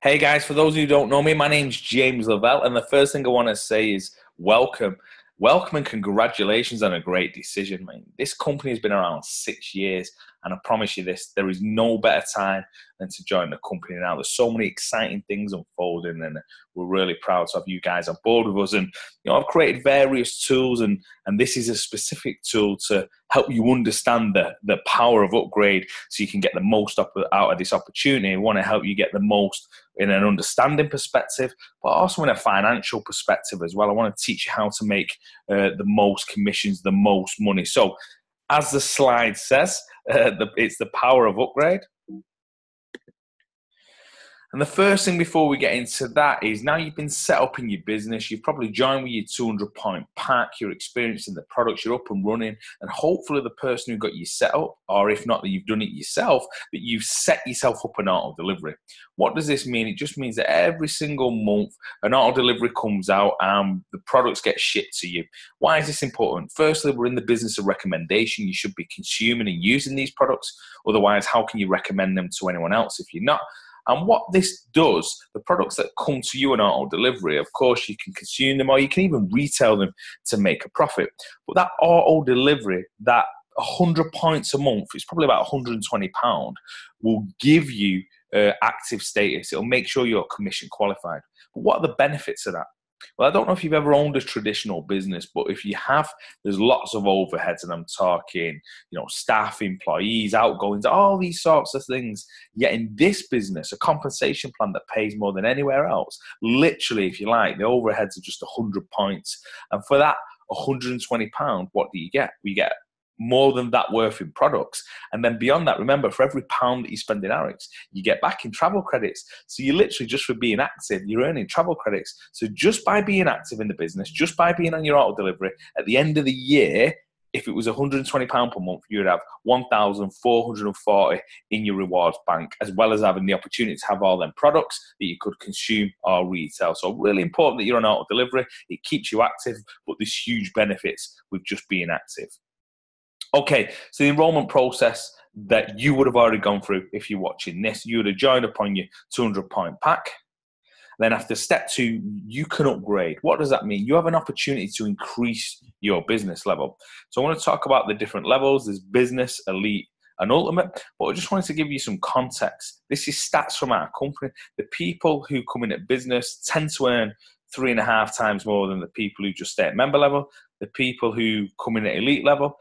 Hey guys, for those who don't know me, my name's James Lavelle, and the first thing I want to say is welcome. Welcome and congratulations on a great decision, mate. This company has been around 6 years, and I promise you this, there is no better time than to join the company now. There's so many exciting things unfolding, and we're really proud to have you guys on board with us. And I've created various tools, and this is a specific tool to help you understand the power of upgrade so you can get the most out of this opportunity. We want to help you get the most in an understanding perspective, but also in a financial perspective as well. I want to teach you how to make the most commissions, the most money. So as the slide says, it's the power of upgrade. And the first thing before we get into that is now you've been set up in your business, you've probably joined with your 200-point pack, you're experiencing the products, you're up and running, and hopefully the person who got you set up, or if not that you've done it yourself, that you've set yourself up an auto delivery. What does this mean? It just means that every single month an auto delivery comes out and the products get shipped to you. Why is this important? Firstly, we're in the business of recommendation. You should be consuming and using these products. Otherwise, how can you recommend them to anyone else if you're not? And what this does, the products that come to you in auto delivery, of course, you can consume them or you can even retail them to make a profit. But that auto delivery, that 100 points a month, it's probably about £120, will give you active status. It'll make sure you're commission qualified. But what are the benefits of that? Well, I don't know if you've ever owned a traditional business, but if you have, there's lots of overheads, and I'm talking, staff, employees, outgoings, all these sorts of things. Yet in this business, a compensation plan that pays more than anywhere else, literally, if you like, the overheads are just 100 points. And for that £120, what do you get? We get more than that worth in products. And then beyond that, remember, for every pound that you spend in Ariix, you get back in travel credits. So you literally, just for being active, you're earning travel credits. So just by being active in the business, just by being on your auto delivery, at the end of the year, if it was £120 per month, you would have 1,440 in your rewards bank, as well as having the opportunity to have all them products that you could consume or retail. So really important that you're on auto delivery. It keeps you active, but there's huge benefits with just being active. Okay, so the enrollment process that you would have already gone through if you're watching this, you would have joined upon your 200-point pack. Then after step 2, you can upgrade. What does that mean? You have an opportunity to increase your business level. So I want to talk about the different levels. There's business, elite, and ultimate, but I just wanted to give you some context. This is stats from our company. The people who come in at business tend to earn 3.5 times more than the people who just stay at member level. The people who come in at elite level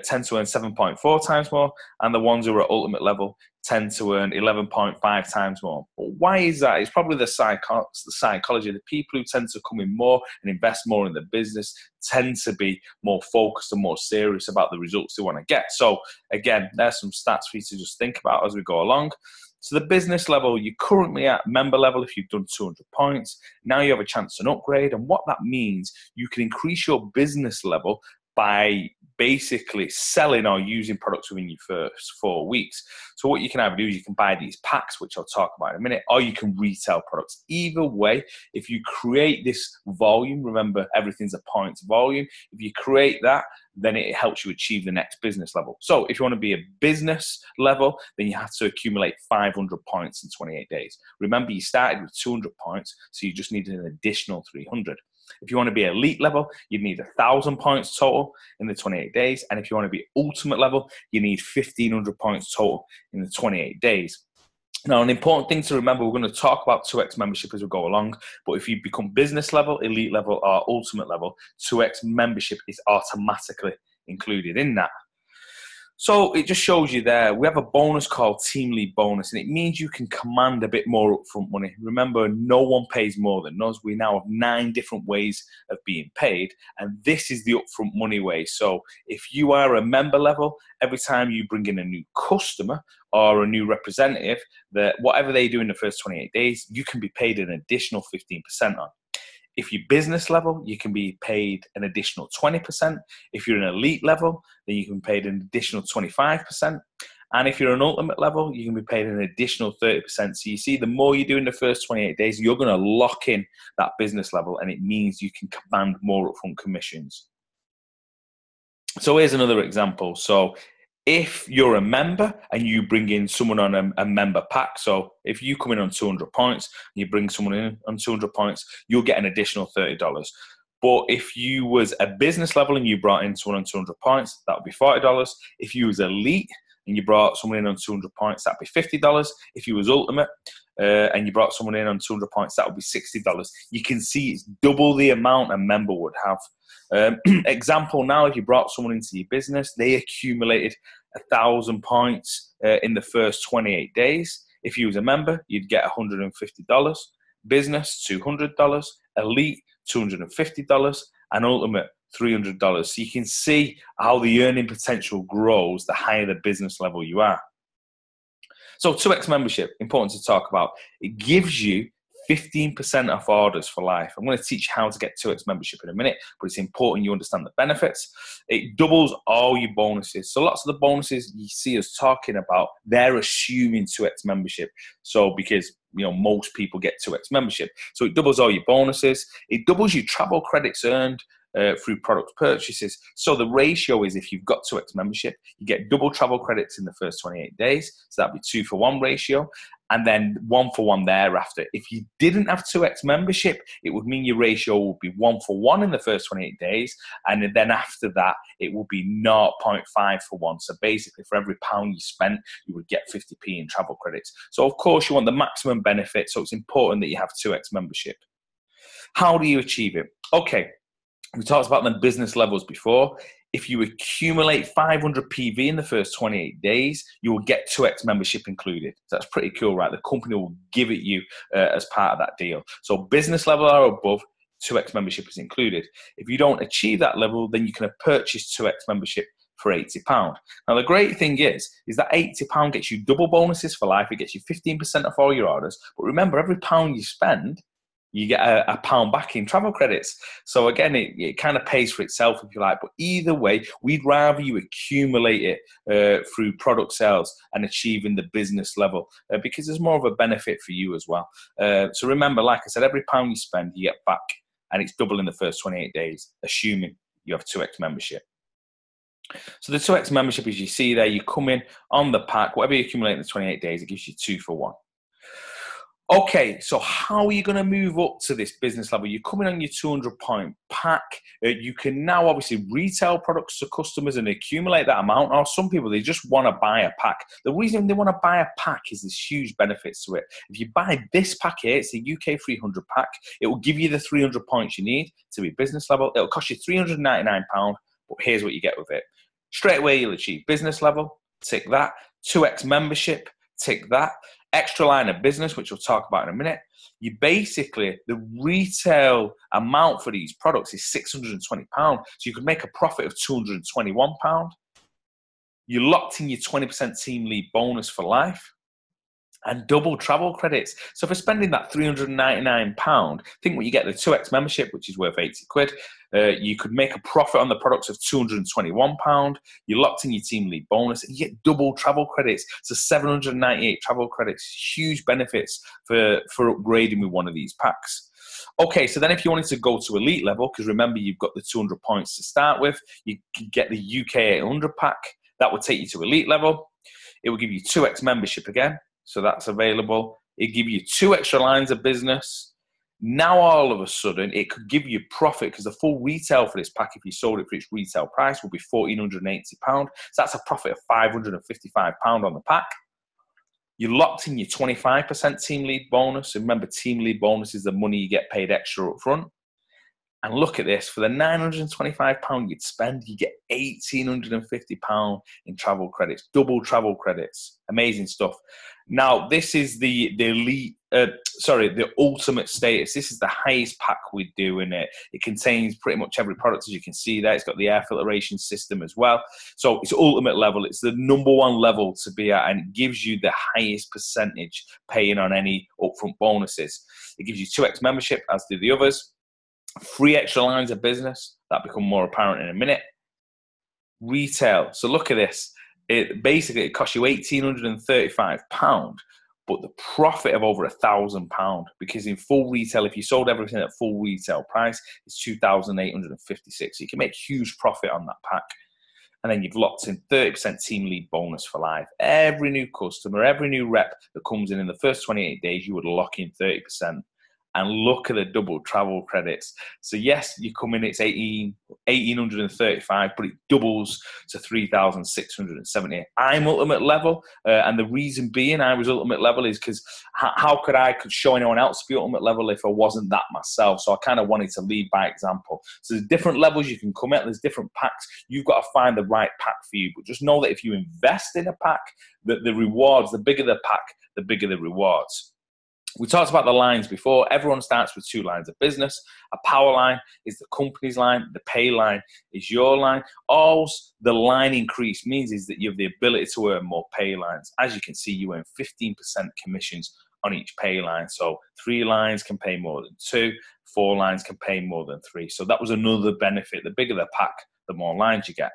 tend to earn 7.4 times more, and the ones who are at ultimate level tend to earn 11.5 times more. But why is that? It's probably the psychology. The people who tend to come in more and invest more in the business tend to be more focused and more serious about the results they want to get. So again, there's some stats for you to just think about as we go along. So the business level, you're currently at member level if you've done 200 points. Now you have a chance to an upgrade, and what that means, you can increase your business level by basically selling or using products within your first 4 weeks. So what you can either do is you can buy these packs, which I'll talk about in a minute, or you can retail products. Either way, if you create this volume, remember everything's a points volume, if you create that, then it helps you achieve the next business level. So if you want to be a business level, then you have to accumulate 500 points in 28 days. Remember, you started with 200 points, so you just needed an additional 300. If you want to be elite level, you need 1,000 points total in the 28 days. And if you want to be ultimate level, you need 1,500 points total in the 28 days. Now, an important thing to remember, we're going to talk about 2x membership as we go along, but if you become business level, elite level, or ultimate level, 2x membership is automatically included in that. So it just shows you there, we have a bonus called Team Lead Bonus, and it means you can command a bit more upfront money. Remember, no one pays more than us. We now have 9 different ways of being paid, and this is the upfront money way. So if you are a member level, every time you bring in a new customer or a new representative, that whatever they do in the first 28 days, you can be paid an additional 15% on. If you're business level, you can be paid an additional 20%. If you're an elite level, then you can be paid an additional 25%. And if you're an ultimate level, you can be paid an additional 30%. So you see, the more you do in the first 28 days, you're going to lock in that business level, and it means you can command more upfront commissions. So here's another example. So If you're a member and you bring in someone on a member pack, so if you come in on 200 points and you bring someone in on 200 points, you'll get an additional $30. But if you was a business level and you brought in someone on 200 points, that would be $40. If you was elite and you brought someone in on 200 points, that'd be $50. If you was ultimate and you brought someone in on 200 points, that would be $60. You can see it's double the amount a member would have. Example now, if you brought someone into your business, they accumulated 1,000 points in the first 28 days. If you was a member, you'd get $150. Business, $200. Elite, $250. And ultimate, $300. So you can see how the earning potential grows the higher the business level you are. So 2x membership, important to talk about. It gives you 15% off orders for life. I'm going to teach you how to get 2x membership in a minute, but it's important you understand the benefits. It doubles all your bonuses. So lots of the bonuses you see us talking about, they're assuming 2x membership. So because most people get 2x membership. So it doubles all your bonuses. It doubles your travel credits earned through product purchases. So the ratio is, if you've got 2x membership, you get double travel credits in the first 28 days. So that'd be 2-for-1 ratio. And then 1-for-1 thereafter. If you didn't have 2x membership, it would mean your ratio would be 1-for-1 in the first 28 days. And then after that, it will be 0.5-for-1. So basically, for every pound you spent, you would get 50p in travel credits. So of course, you want the maximum benefit. So it's important that you have 2x membership. How do you achieve it? Okay. We talked about the business levels before. If you accumulate 500 PV in the first 28 days, you will get 2x membership included. So that's pretty cool, right? The company will give it you as part of that deal. So business level or above, 2x membership is included. If you don't achieve that level, then you can purchase 2x membership for £80. Now, the great thing is that £80 gets you double bonuses for life. It gets you 15% off all your orders. But remember, every pound you spend, you get a pound back in travel credits. So again, it kind of pays for itself, if you like. But either way, we'd rather you accumulate it through product sales and achieving the business level because there's more of a benefit for you as well. So remember, like I said, every pound you spend, you get back. And it's double in the first 28 days, assuming you have 2x membership. So the 2x membership, as you see there, you come in on the pack, whatever you accumulate in the 28 days, it gives you 2-for-1. Okay, so how are you going to move up to this business level? You're coming on your 200-point pack. You can now obviously retail products to customers and accumulate that amount. Or some people, they just want to buy a pack. The reason they want to buy a pack is there's huge benefits to it. If you buy this pack here, it's the UK 300 pack. It will give you the 300 points you need to be business level. It'll cost you £399, but here's what you get with it. Straight away, you'll achieve business level, tick that. 2x membership, tick that. Extra line of business, which we'll talk about in a minute. You basically, the retail amount for these products is £620. So you could make a profit of £221. You locked in your 20% team lead bonus for life and double travel credits. So for spending that £399, think what you get, the 2x membership, which is worth 80 quid. You could make a profit on the products of £221. You locked in your team lead bonus and you get double travel credits. So 798 travel credits, huge benefits for upgrading with one of these packs. Okay, so then if you wanted to go to elite level, because remember you've got the 200 points to start with, you can get the UK 800 pack. That would take you to elite level. It will give you 2x membership again. So that's available. It give you 2 extra lines of business. Now, all of a sudden, it could give you profit because the full retail for this pack, if you sold it for its retail price, will be £1,480. So that's a profit of £555 on the pack. You locked in your 25% team lead bonus. And remember, team lead bonus is the money you get paid extra up front. And look at this, for the £925 you'd spend, you get £1,850 in travel credits, double travel credits. Amazing stuff. Now, this is the elite, the ultimate status. This is the highest pack we do in it. It contains pretty much every product, as you can see there. It's got the air filtration system as well. So it's ultimate level. It's the #1 level to be at, and it gives you the highest percentage paying on any upfront bonuses. It gives you 2x membership, as do the others. 3 extra lines of business. That become more apparent in a minute. Retail. So look at this. It costs you £1,835, but the profit of over £1,000, because in full retail, if you sold everything at full retail price, it's £2,856. So you can make huge profit on that pack. And then you've locked in 30% team lead bonus for life. Every new customer, every new rep that comes in the first 28 days, you would lock in 30%. And look at the double travel credits. So yes, you come in, it's 1,835, but it doubles to 3,678. I'm ultimate level, and the reason being I was ultimate level is because how could I show anyone else to be ultimate level if I wasn't that myself? So I kind of wanted to lead by example. So there's different levels you can come at. There's different packs. You've got to find the right pack for you. But just know that if you invest in a pack, the rewards, the bigger the pack, the bigger the rewards. We talked about the lines before. Everyone starts with 2 lines of business. A power line is the company's line. The pay line is your line. All the line increase means is that you have the ability to earn more pay lines. As you can see, you earn 15% commissions on each pay line. So 3 lines can pay more than 2. 4 lines can pay more than 3. So that was another benefit. The bigger the pack, the more lines you get.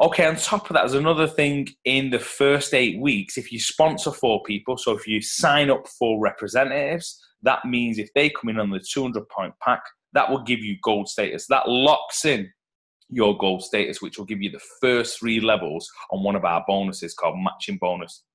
Okay, on top of that, there's another thing in the first 8 weeks. If you sponsor 4 people, so if you sign up 4 representatives, that means if they come in on the 200-point pack, that will give you gold status. That locks in your gold status, which will give you the first 3 levels on one of our bonuses called matching bonus.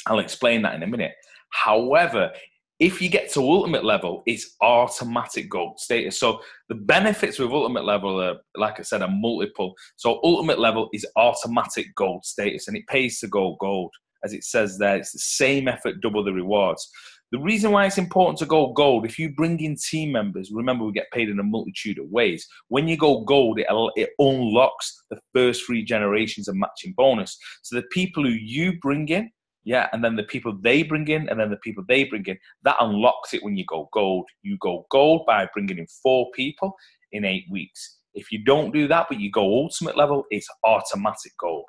I'll explain that in a minute. However, if you get to ultimate level, it's automatic gold status. So the benefits with ultimate level are, like I said, are multiple. So ultimate level is automatic gold status, and it pays to go gold. As it says there, it's the same effort, double the rewards. The reason why it's important to go gold, if you bring in team members, remember we get paid in a multitude of ways. When you go gold, it unlocks the first 3 generations of matching bonus. So the people who you bring in, and then the people they bring in, and then the people they bring in, that unlocks it when you go gold. You go gold by bringing in 4 people in 8 weeks. If you don't do that, but you go ultimate level, it's automatic gold.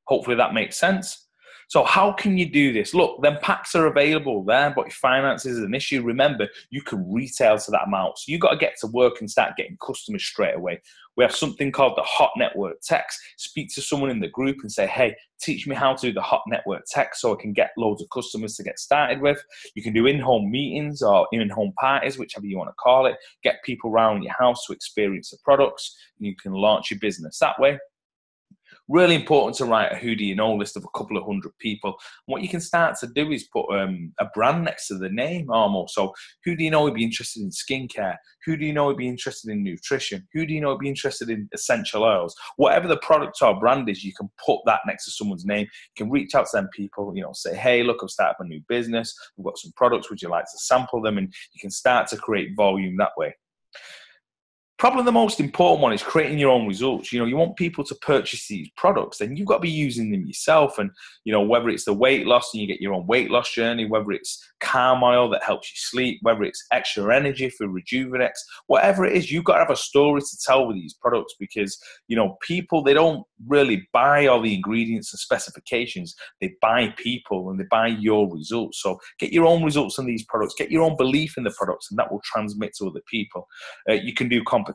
Hopefully that makes sense. So how can you do this? Look, them packs are available there, but if finances is an issue, remember, you can retail to that amount. So you've got to get to work and start getting customers straight away. We have something called the hot network text. Speak to someone in the group and say, hey, teach me how to do the hot network text so I can get loads of customers to get started with. You can do in-home meetings or in-home parties, whichever you want to call it. Get people around your house to experience the products. And you can launch your business that way. Really important to write a who do you know list of a couple of 100 people. And what you can start to do is put a brand next to the name almost. So who do you know would be interested in skincare? Who do you know would be interested in nutrition? Who do you know would be interested in essential oils? Whatever the product or brand is, you can put that next to someone's name. You can reach out to them people, say, hey, look, I've started a new business. We've got some products. Would you like to sample them? And you can start to create volume that way. Probably the most important one is creating your own results. You want people to purchase these products, then you've got to be using them yourself. And, whether it's the weight loss and you get your own weight loss journey, whether it's calm oil that helps you sleep, whether it's extra energy for Rejuvenex, whatever it is, you've got to have a story to tell with these products because, people, they don't really buy all the ingredients and specifications. They buy people and they buy your results. So get your own results on these products, get your own belief in the products, and that will transmit to other people. You can do competitions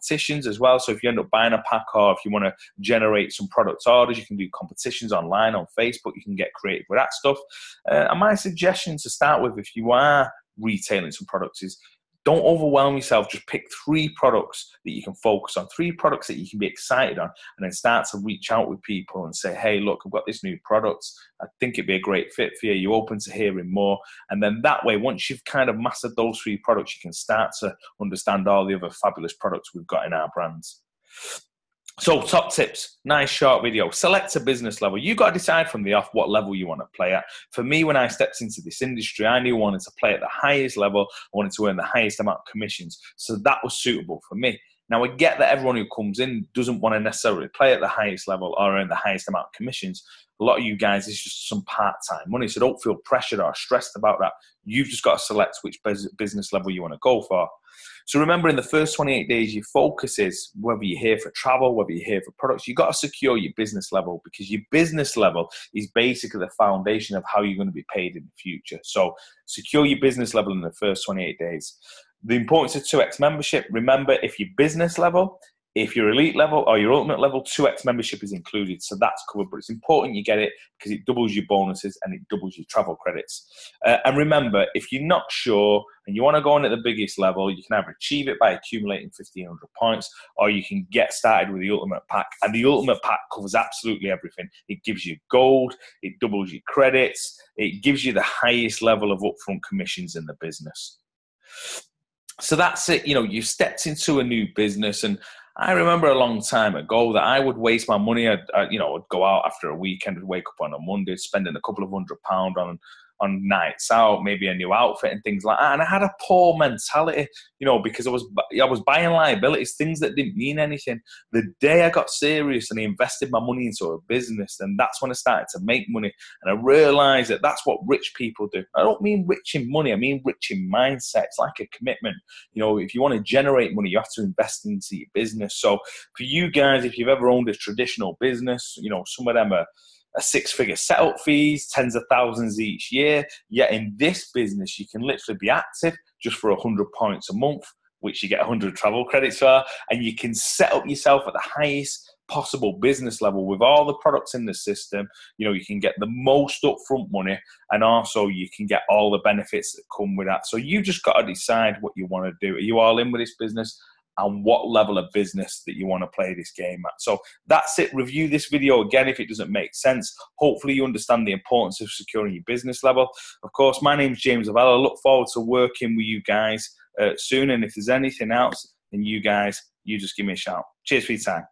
as well. So if you end up buying a pack or if you want to generate some product orders, you can do competitions online on Facebook. You can get creative with that stuff. And my suggestion to start with, if you are retailing some products, is don't overwhelm yourself. Just pick 3 products that you can focus on, 3 products that you can be excited on, and then start to reach out with people and say, hey, look, I've got this new product. I think it'd be a great fit for you. You're open to hearing more. And then that way, once you've kind of mastered those 3 products, you can start to understand all the other fabulous products we've got in our brands. So top tips, nice short video. Select a business level. You've got to decide from the off what level you want to play at. For me, when I stepped into this industry, I knew I wanted to play at the highest level. I wanted to earn the highest amount of commissions. So that was suitable for me. Now, I get that everyone who comes in doesn't want to necessarily play at the highest level or earn the highest amount of commissions. A lot of you guys, it's just some part-time money, so don't feel pressured or stressed about that. You've just got to select which business level you want to go for. So remember, in the first 28 days, your focus is whether you're here for travel, whether you're here for products, you've got to secure your business level because your business level is basically the foundation of how you're going to be paid in the future. So secure your business level in the first 28 days. The importance of 2x membership, remember, if your business level If you're elite level or your ultimate level, 2x membership is included. So that's covered, but it's important you get it because it doubles your bonuses and it doubles your travel credits. And remember, if you're not sure and you want to go on at the biggest level, you can either achieve it by accumulating 1,500 points, or you can get started with the ultimate pack. And the ultimate pack covers absolutely everything. It gives you gold, it doubles your credits, it gives you the highest level of upfront commissions in the business. So that's it. You've stepped into a new business, and I remember a long time ago that I would waste my money. I'd go out after a weekend, I'd wake up on a Monday, spending a couple of £100 on nights out, maybe a new outfit and things like that. And I had a poor mentality, because I was buying liabilities, things that didn't mean anything. The day I got serious and I invested my money into a business, then that's when I started to make money. And I realized that that's what rich people do. I don't mean rich in money, I mean rich in mindset. It's like a commitment. If you want to generate money, you have to invest into your business. So for you guys, if you've ever owned a traditional business, some of them are six-figure setup fees, tens of thousands each year. Yet in this business, you can literally be active just for 100 points a month, which you get 100 travel credits for, and you can set up yourself at the highest possible business level with all the products in the system. You can get the most upfront money, and also you can get all the benefits that come with that. So you just got to decide what you want to do. Are you all in with this business? And what level of business that you want to play this game at. So that's it. Review this video again if it doesn't make sense. Hopefully you understand the importance of securing your business level. Of course, my name's James Lavelle. I look forward to working with you guys soon. And if there's anything else, then you just give me a shout. Cheers for your time.